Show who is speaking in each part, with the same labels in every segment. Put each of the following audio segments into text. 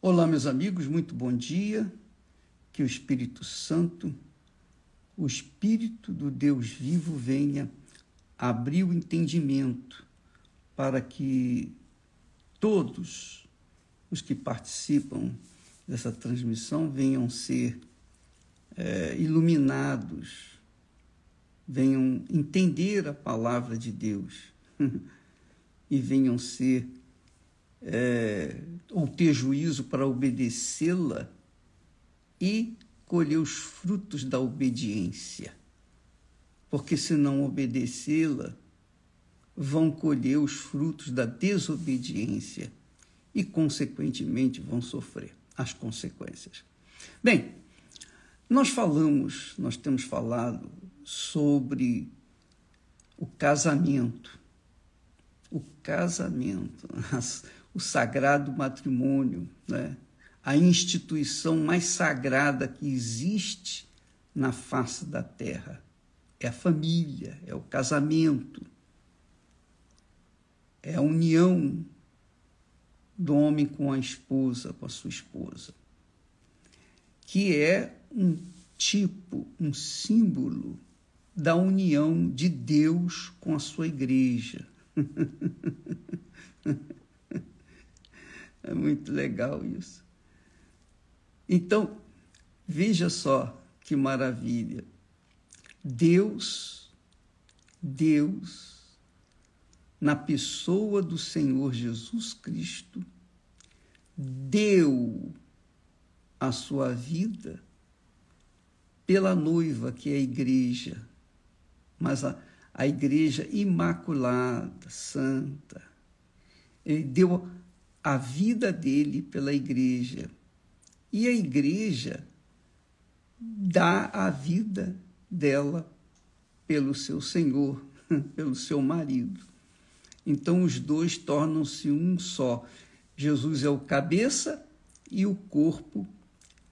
Speaker 1: Olá, meus amigos, muito bom dia. Que o Espírito Santo, o Espírito do Deus vivo, venha abrir o entendimento para que todos os que participam dessa transmissão venham ser iluminados, venham entender a palavra de Deus e venham ser ou ter juízo para obedecê-la e colher os frutos da obediência. Porque se não obedecê-la, vão colher os frutos da desobediência e, consequentemente, vão sofrer as consequências. Bem, nós temos falado sobre o casamento, o sagrado matrimônio, né? A instituição mais sagrada que existe na face da terra. É a família, é o casamento, é a união do homem com a esposa, com a sua esposa, que é um símbolo da união de Deus com a sua igreja. É muito legal isso. Então, veja só que maravilha. Deus, na pessoa do Senhor Jesus Cristo, deu a sua vida pela noiva, que é a igreja, mas a igreja imaculada, santa. Ele deu a vida dele pela igreja. E a igreja dá a vida dela pelo seu Senhor, pelo seu marido. Então, os dois tornam-se um só. Jesus é o cabeça e o corpo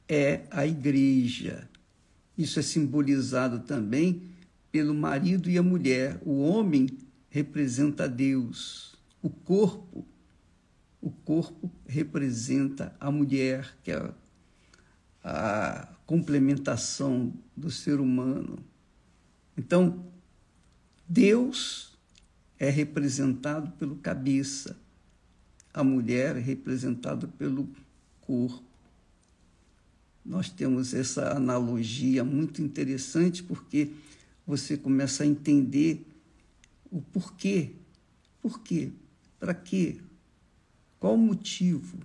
Speaker 1: é a igreja. Isso é simbolizado também pelo marido e a mulher. O homem representa Deus. O corpo representa a mulher, que é a complementação do ser humano. Então, Deus é representado pelo cabeça, a mulher é representada pelo corpo. Nós temos essa analogia muito interessante, porque você começa a entender o porquê. Por quê? Para quê? Qual o motivo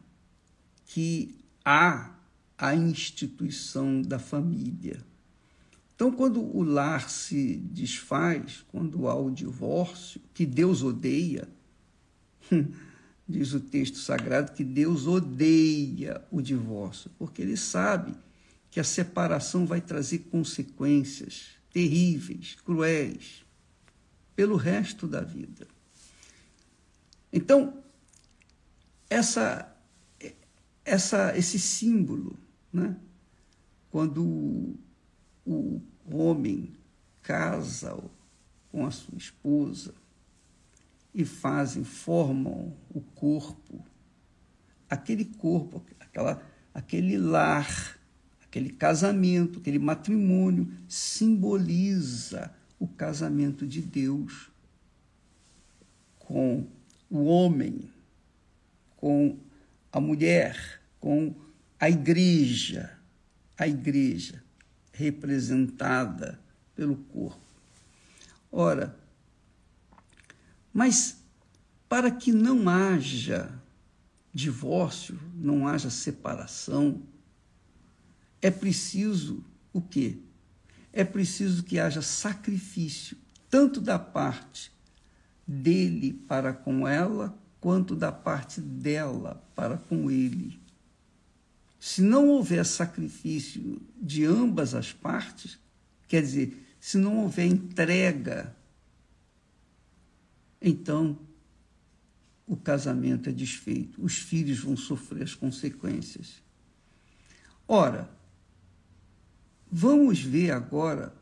Speaker 1: que há a instituição da família? Então, quando o lar se desfaz, quando há o divórcio, que Deus odeia, diz o texto sagrado que Deus odeia o divórcio, porque ele sabe que a separação vai trazer consequências terríveis, cruéis, pelo resto da vida. Então, esse símbolo, né? Quando o homem casa com a sua esposa e formam o corpo, aquele lar, aquele casamento, aquele matrimônio simboliza o casamento de Deus com o homem, com a mulher, com a igreja representada pelo corpo. Ora, mas para que não haja divórcio, não haja separação, é preciso o quê? É preciso que haja sacrifício, tanto da parte dele para com ela, quanto da parte dela para com ele. Se não houver sacrifício de ambas as partes, quer dizer, se não houver entrega, então o casamento é desfeito, os filhos vão sofrer as consequências. Ora, vamos ver agora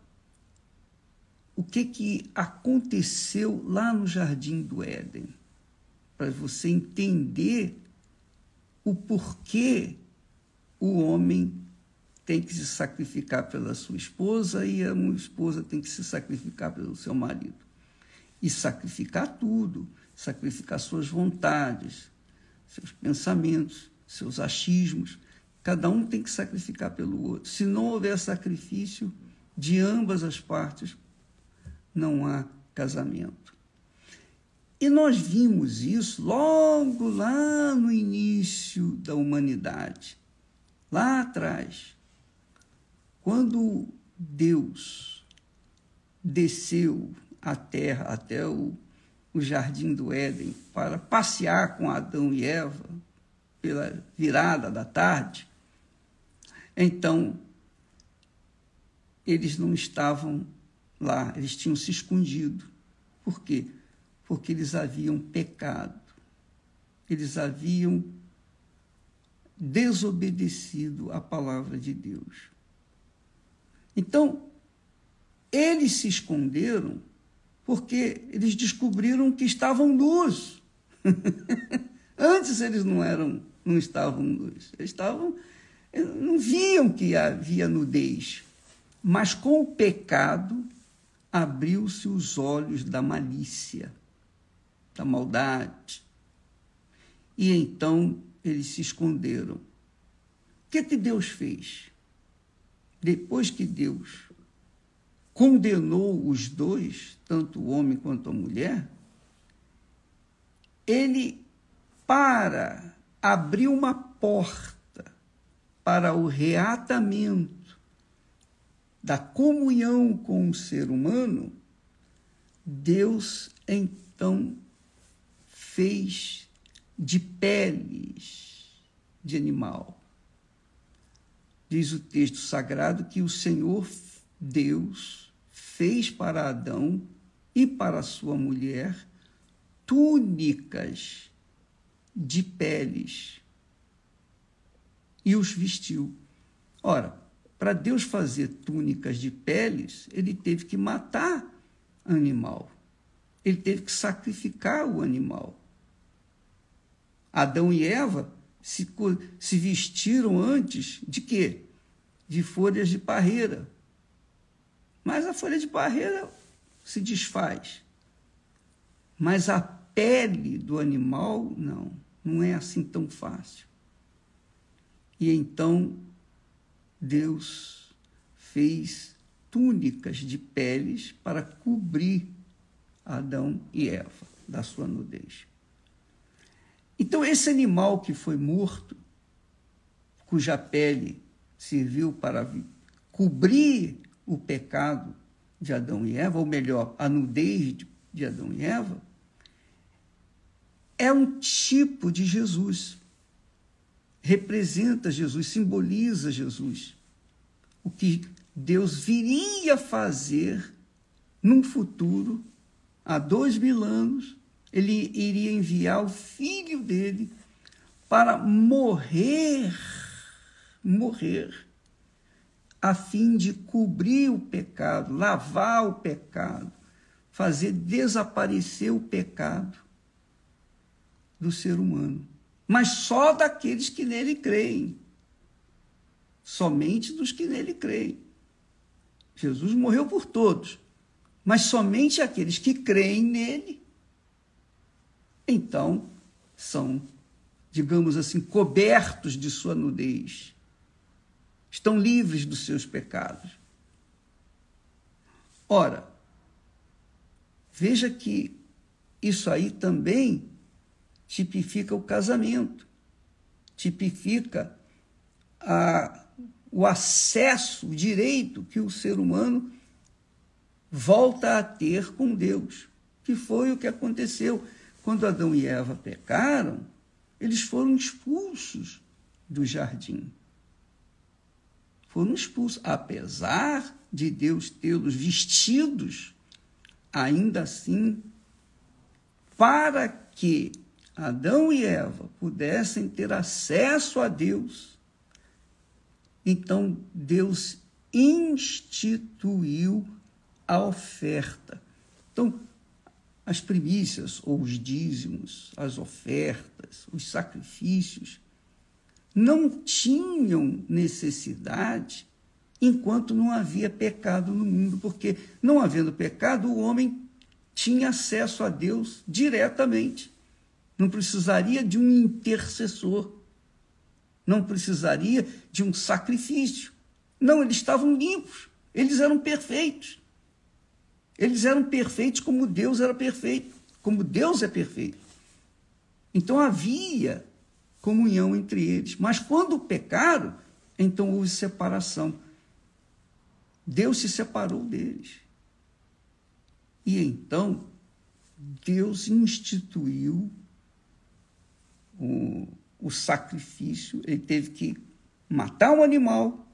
Speaker 1: o que aconteceu lá no Jardim do Éden, para você entender o porquê o homem tem que se sacrificar pela sua esposa e a esposa tem que se sacrificar pelo seu marido. E sacrificar tudo, sacrificar suas vontades, seus pensamentos, seus achismos. Cada um tem que sacrificar pelo outro. Se não houver sacrifício de ambas as partes, não há casamento. E nós vimos isso logo lá no início da humanidade, lá atrás, quando Deus desceu à terra até o jardim do Éden para passear com Adão e Eva pela virada da tarde. Então, eles não estavam lá, eles tinham se escondido. Por quê? Porque eles haviam pecado, eles haviam desobedecido à palavra de Deus. Então, eles se esconderam porque eles descobriram que estavam nus. Antes eles não estavam nus, eles não viam que havia nudez, mas com o pecado abriu-se os olhos da malícia, da maldade. E então eles se esconderam. O que Deus fez? Depois que Deus condenou os dois, tanto o homem quanto a mulher, ele, para abrir uma porta para o reatamento da comunhão com o ser humano, Deus então fez de peles de animal. Diz o texto sagrado que o Senhor Deus fez para Adão e para sua mulher túnicas de peles e os vestiu. Ora, para Deus fazer túnicas de peles, ele teve que matar animal. Ele teve que sacrificar o animal. Adão e Eva se vestiram antes de quê? De folhas de parreira. Mas a folha de parreira se desfaz. Mas a pele do animal, não é assim tão fácil. E então Deus fez túnicas de peles para cobrir Adão e Eva da sua nudez. Então, esse animal que foi morto, cuja pele serviu para cobrir o pecado de Adão e Eva, ou melhor, a nudez de Adão e Eva, é um tipo de Jesus. Representa Jesus, simboliza Jesus. O que Deus viria fazer num futuro, há 2000 anos, ele iria enviar o filho dele para morrer, a fim de cobrir o pecado, lavar o pecado, fazer desaparecer o pecado do ser humano. Mas só daqueles que nele creem. Somente dos que nele creem. Jesus morreu por todos, mas somente aqueles que creem nele, então, são, digamos assim, cobertos de sua nudez. Estão livres dos seus pecados. Ora, veja que isso aí também tipifica o casamento, tipifica o acesso, o direito que o ser humano volta a ter com Deus, que foi o que aconteceu. Quando Adão e Eva pecaram, eles foram expulsos do jardim. Foram expulsos, apesar de Deus tê-los vestidos, ainda assim, para que Adão e Eva pudessem ter acesso a Deus. Então, Deus instituiu a oferta. Então, as primícias ou os dízimos, as ofertas, os sacrifícios, não tinham necessidade enquanto não havia pecado no mundo, porque não havendo pecado, o homem tinha acesso a Deus diretamente. Não precisaria de um intercessor, não precisaria de um sacrifício. Não, eles estavam limpos, eles eram perfeitos. Eles eram perfeitos como Deus era perfeito, como Deus é perfeito. Então havia comunhão entre eles. Mas quando pecaram, então houve separação. Deus se separou deles. E então Deus instituiu o sacrifício. Ele teve que matar um animal,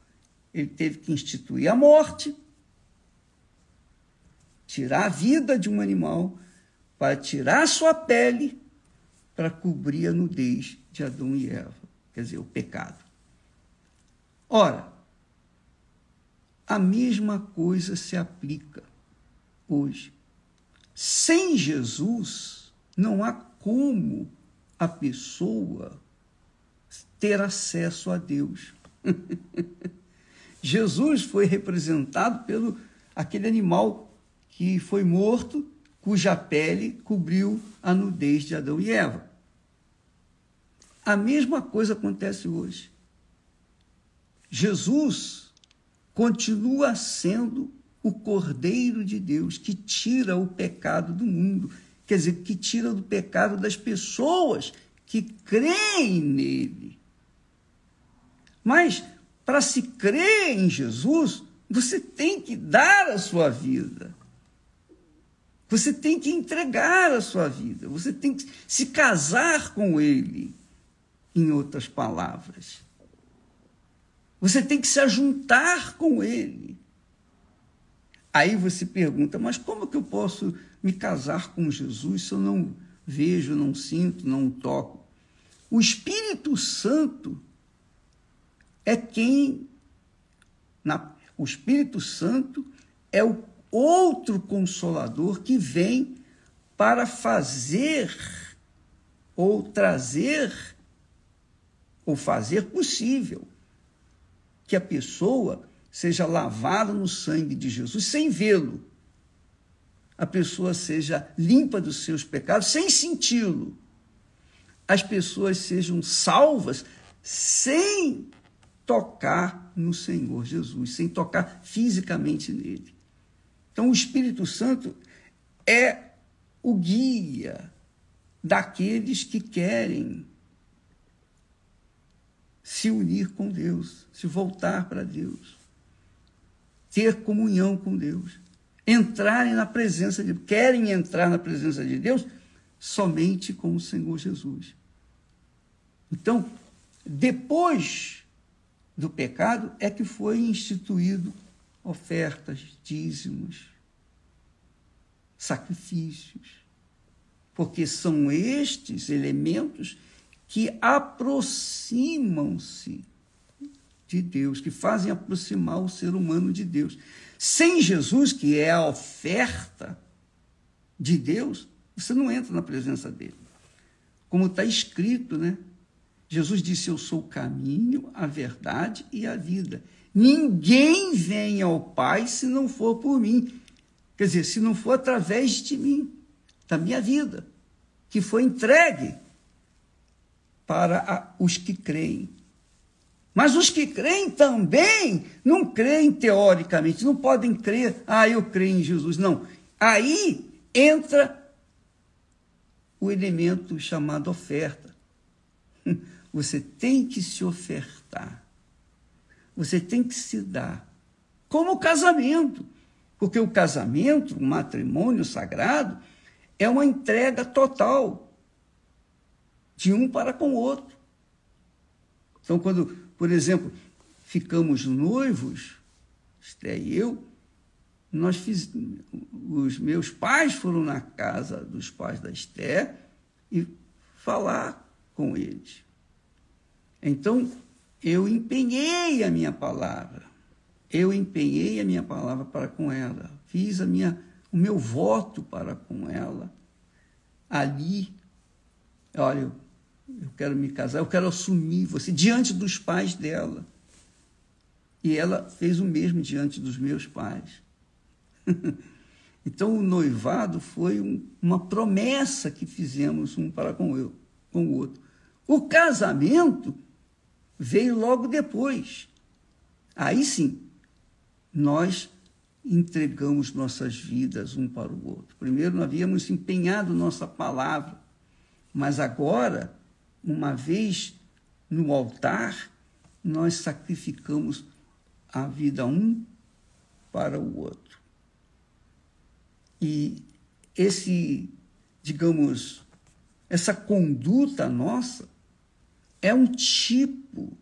Speaker 1: ele teve que instituir a morte, tirar a vida de um animal, para tirar a sua pele, para cobrir a nudez de Adão e Eva, quer dizer, o pecado. Ora, a mesma coisa se aplica hoje. Sem Jesus, não há como a pessoa ter acesso a Deus. Jesus foi representado pelo aquele animal que foi morto, cuja pele cobriu a nudez de Adão e Eva. A mesma coisa acontece hoje. Jesus continua sendo o Cordeiro de Deus que tira o pecado do mundo, quer dizer, que tira do pecado das pessoas que creem nele. Mas, para se crer em Jesus, você tem que dar a sua vida. Você tem que entregar a sua vida. Você tem que se casar com ele, em outras palavras. Você tem que se ajuntar com ele. Aí você pergunta, mas como que eu posso me casar com Jesus se eu não vejo, não sinto, não toco? O Espírito Santo é quem... O Espírito Santo é o outro Consolador que vem para fazer ou trazer ou fazer possível que a pessoa seja lavada no sangue de Jesus sem vê-lo. A pessoa seja limpa dos seus pecados sem senti-lo. As pessoas sejam salvas sem tocar no Senhor Jesus, sem tocar fisicamente nele. Então, o Espírito Santo é o guia daqueles que querem se unir com Deus, se voltar para Deus, ter comunhão com Deus, entrarem na presença de Deus, querem entrar na presença de Deus somente com o Senhor Jesus. Então, depois do pecado é que foi instituído ofertas, dízimos, sacrifícios, porque são estes elementos que aproximam-se de Deus, que fazem aproximar o ser humano de Deus. Sem Jesus, que é a oferta de Deus, você não entra na presença dele. Como está escrito, né? Jesus disse, eu sou o caminho, a verdade e a vida. Ninguém vem ao Pai se não for por mim. Quer dizer, se não for através de mim, da minha vida, que foi entregue para os que creem. Mas os que creem também não creem teoricamente, não podem crer, eu creio em Jesus. Não. Aí entra o elemento chamado oferta. Você tem que se ofertar. Você tem que se dar. Como o casamento. Porque o casamento, o matrimônio sagrado, é uma entrega total de um para com o outro. Então, quando, por exemplo, ficamos noivos, Esté e eu, os meus pais foram na casa dos pais da Esté e falar com eles. Então, eu empenhei a minha palavra. Para com ela. Fiz o meu voto para com ela. Ali, olha, eu quero me casar, eu quero assumir você diante dos pais dela. E ela fez o mesmo diante dos meus pais. Então, o noivado foi uma promessa que fizemos um para com o outro. O casamento veio logo depois. Aí sim, nós entregamos nossas vidas um para o outro. Primeiro, nós havíamos empenhado nossa palavra, mas agora, uma vez no altar, nós sacrificamos a vida um para o outro. E essa conduta nossa é um tipo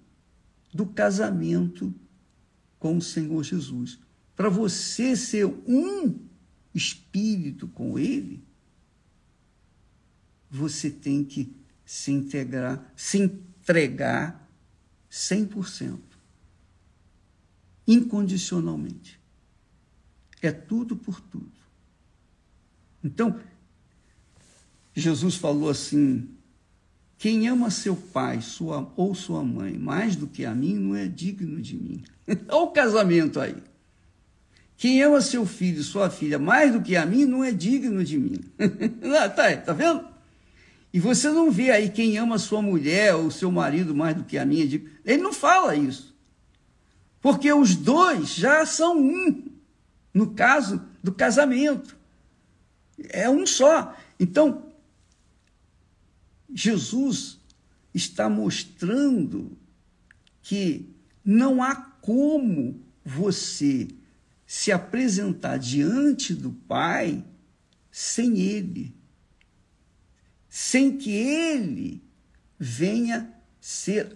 Speaker 1: do casamento com o Senhor Jesus. Para você ser um espírito com Ele, você tem que se entregar 100%, incondicionalmente. É tudo por tudo. Então, Jesus falou assim: quem ama seu pai ou sua mãe mais do que a mim não é digno de mim. Olha o casamento aí. Quem ama seu filho, sua filha mais do que a mim não é digno de mim. Tá vendo? E você não vê aí quem ama sua mulher ou seu marido mais do que a mim é digno. Ele não fala isso. Porque os dois já são um, no caso do casamento. É um só. Então, Jesus está mostrando que não há como você se apresentar diante do Pai sem Ele, sem que Ele venha ser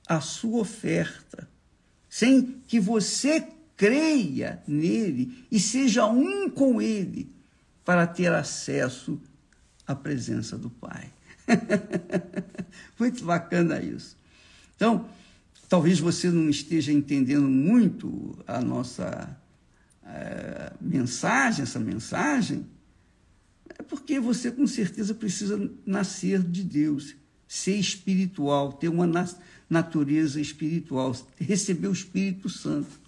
Speaker 1: a sua oferta, sem que você creia nele e seja um com Ele, para ter acesso à presença do Pai. Muito bacana isso. Então, talvez você não esteja entendendo muito a nossa mensagem, essa mensagem, é porque você com certeza precisa nascer de Deus, ser espiritual, ter uma natureza espiritual, receber o Espírito Santo.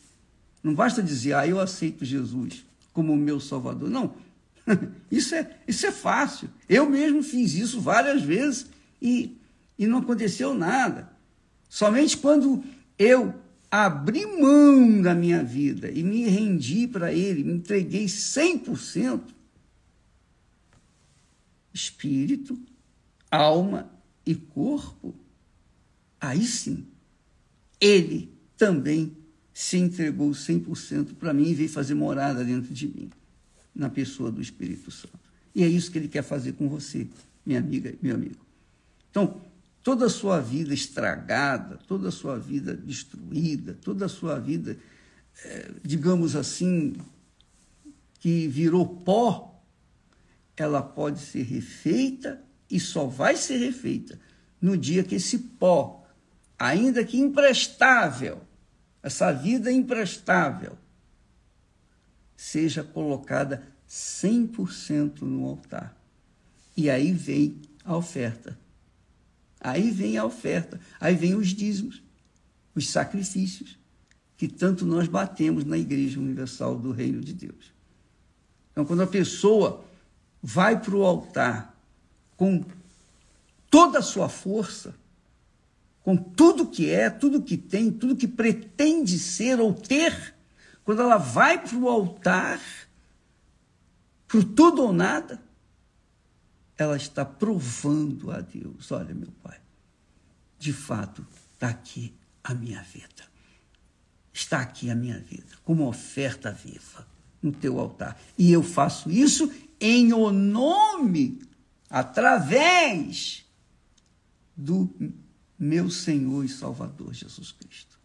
Speaker 1: Não basta dizer, eu aceito Jesus como o meu Salvador. Não. Isso é fácil. Eu mesmo fiz isso várias vezes e não aconteceu nada. Somente quando eu abri mão da minha vida e me rendi para Ele, me entreguei 100%, espírito, alma e corpo, aí sim, Ele também se entregou 100% para mim e veio fazer morada dentro de mim, na pessoa do Espírito Santo. E é isso que Ele quer fazer com você, minha amiga e meu amigo. Então, toda a sua vida estragada, toda a sua vida destruída, toda a sua vida, digamos assim, que virou pó, ela pode ser refeita e só vai ser refeita no dia que esse pó, ainda que imprestável, essa vida imprestável, seja colocada 100% no altar. E aí vem a oferta. Aí vem a oferta. Aí vem os dízimos, os sacrifícios, que tanto nós batemos na Igreja Universal do Reino de Deus. Então, quando a pessoa vai para o altar com toda a sua força, com tudo que é, tudo que tem, tudo que pretende ser ou ter, quando ela vai para o altar, por tudo ou nada, ela está provando a Deus: olha, meu Pai, de fato, está aqui a minha vida. Está aqui a minha vida, como oferta viva no teu altar. E eu faço isso em o nome, através do meu Senhor e Salvador Jesus Cristo.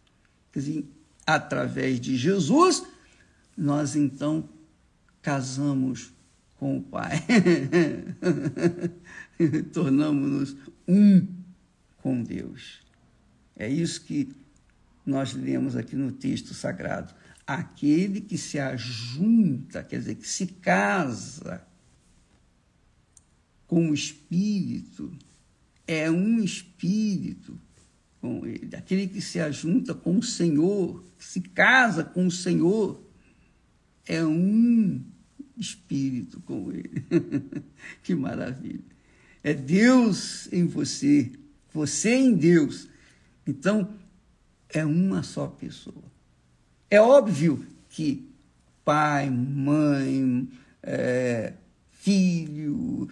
Speaker 1: Quer dizer, através de Jesus, nós então casamos com o Pai. Tornamos-nos um com Deus. É isso que nós lemos aqui no texto sagrado. Aquele que se ajunta, quer dizer, que se casa com o Espírito, é um espírito com ele. Aquele que se ajunta com o Senhor, que se casa com o Senhor, é um espírito com ele. Que maravilha! É Deus em você, você em Deus. Então, é uma só pessoa. É óbvio que pai, mãe, filho,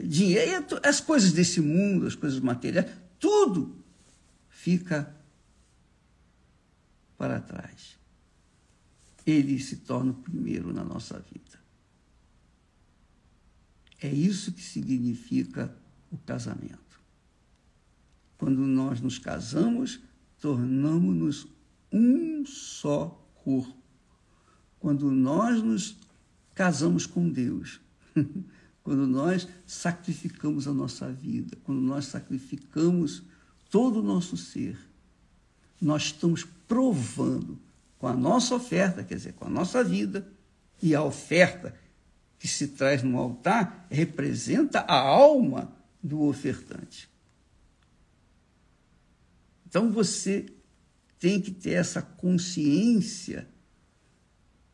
Speaker 1: dinheiro, as coisas desse mundo, as coisas materiais, tudo fica para trás. Ele se torna o primeiro na nossa vida. É isso que significa o casamento. Quando nós nos casamos, tornamos-nos um só corpo. Quando nós nos casamos com Deus, quando nós sacrificamos a nossa vida, quando nós sacrificamos todo o nosso ser, nós estamos provando com a nossa oferta, quer dizer, com a nossa vida, e a oferta que se traz no altar representa a alma do ofertante. Então você tem que ter essa consciência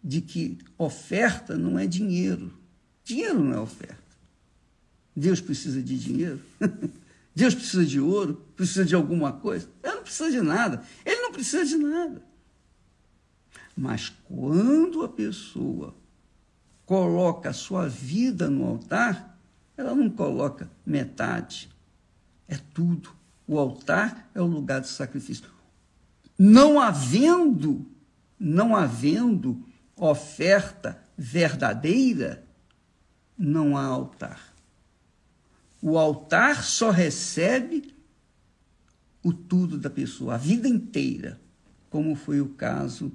Speaker 1: de que oferta não é dinheiro. Dinheiro não é oferta. Deus precisa de dinheiro? Deus precisa de ouro? Precisa de alguma coisa? Ele não precisa de nada. Ele não precisa de nada. Mas quando a pessoa coloca a sua vida no altar, ela não coloca metade. É tudo. O altar é o lugar de sacrifício. Não havendo oferta verdadeira, não há altar. O altar só recebe o tudo da pessoa, a vida inteira, como foi o caso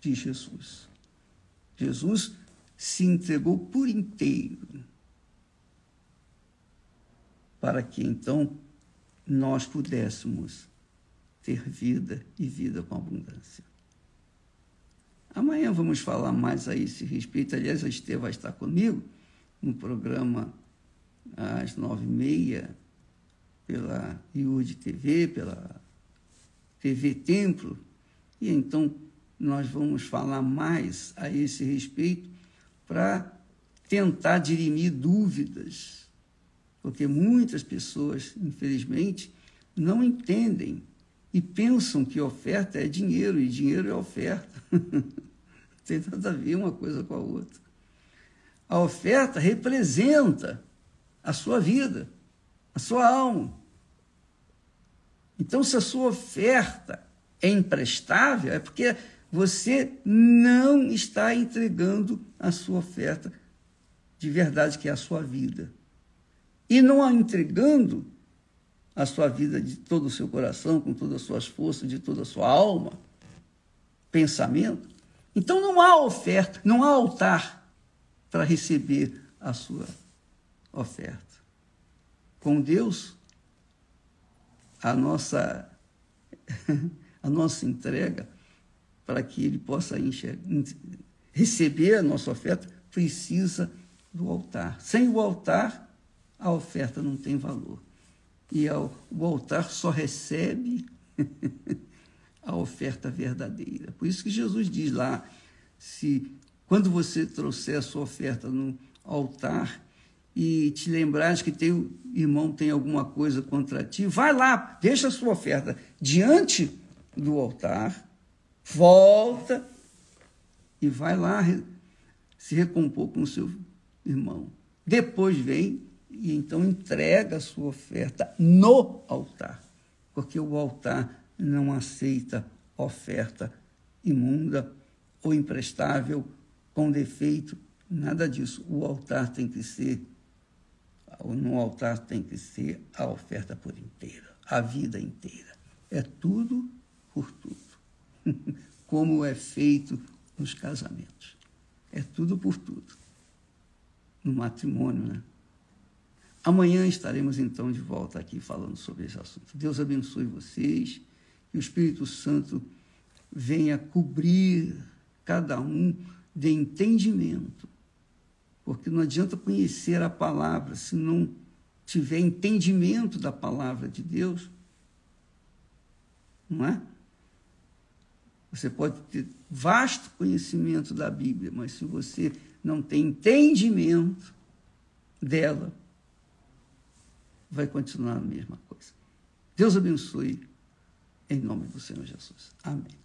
Speaker 1: de Jesus. Jesus se entregou por inteiro para que então nós pudéssemos ter vida e vida com abundância. Amanhã vamos falar mais a esse respeito. Aliás, a Estê vai estar comigo no programa às 9h30, pela IURD TV, pela TV Templo, e então nós vamos falar mais a esse respeito para tentar dirimir dúvidas, porque muitas pessoas, infelizmente, não entendem e pensam que oferta é dinheiro, e dinheiro é oferta. Não tem nada a ver uma coisa com a outra. A oferta representa a sua vida, a sua alma. Então, se a sua oferta é imprestável, é porque você não está entregando a sua oferta de verdade, que é a sua vida. E não a entregando a sua vida de todo o seu coração, com todas as suas forças, de toda a sua alma, pensamento, então não há oferta, não há altar para receber a sua oferta. Com Deus, a nossa entrega, para que Ele possa receber a nossa oferta, precisa do altar. Sem o altar, a oferta não tem valor. E o altar só recebe a oferta verdadeira. Por isso que Jesus diz lá, quando você trouxer a sua oferta no altar e te lembrares que teu irmão tem alguma coisa contra ti, vai lá, deixa a sua oferta diante do altar, volta e vai lá se recompor com o seu irmão. Depois vem e então entrega a sua oferta no altar, porque o altar não aceita oferta imunda ou imprestável, com defeito, nada disso. No altar tem que ser a oferta por inteira, a vida inteira. É tudo por tudo, como é feito nos casamentos. É tudo por tudo, no matrimônio, né? Amanhã estaremos, então, de volta aqui falando sobre esse assunto. Deus abençoe vocês, que o Espírito Santo venha cobrir cada um de entendimento, porque não adianta conhecer a palavra se não tiver entendimento da palavra de Deus, não é? Você pode ter vasto conhecimento da Bíblia, mas se você não tem entendimento dela, vai continuar a mesma coisa. Deus abençoe, em nome do Senhor Jesus. Amém.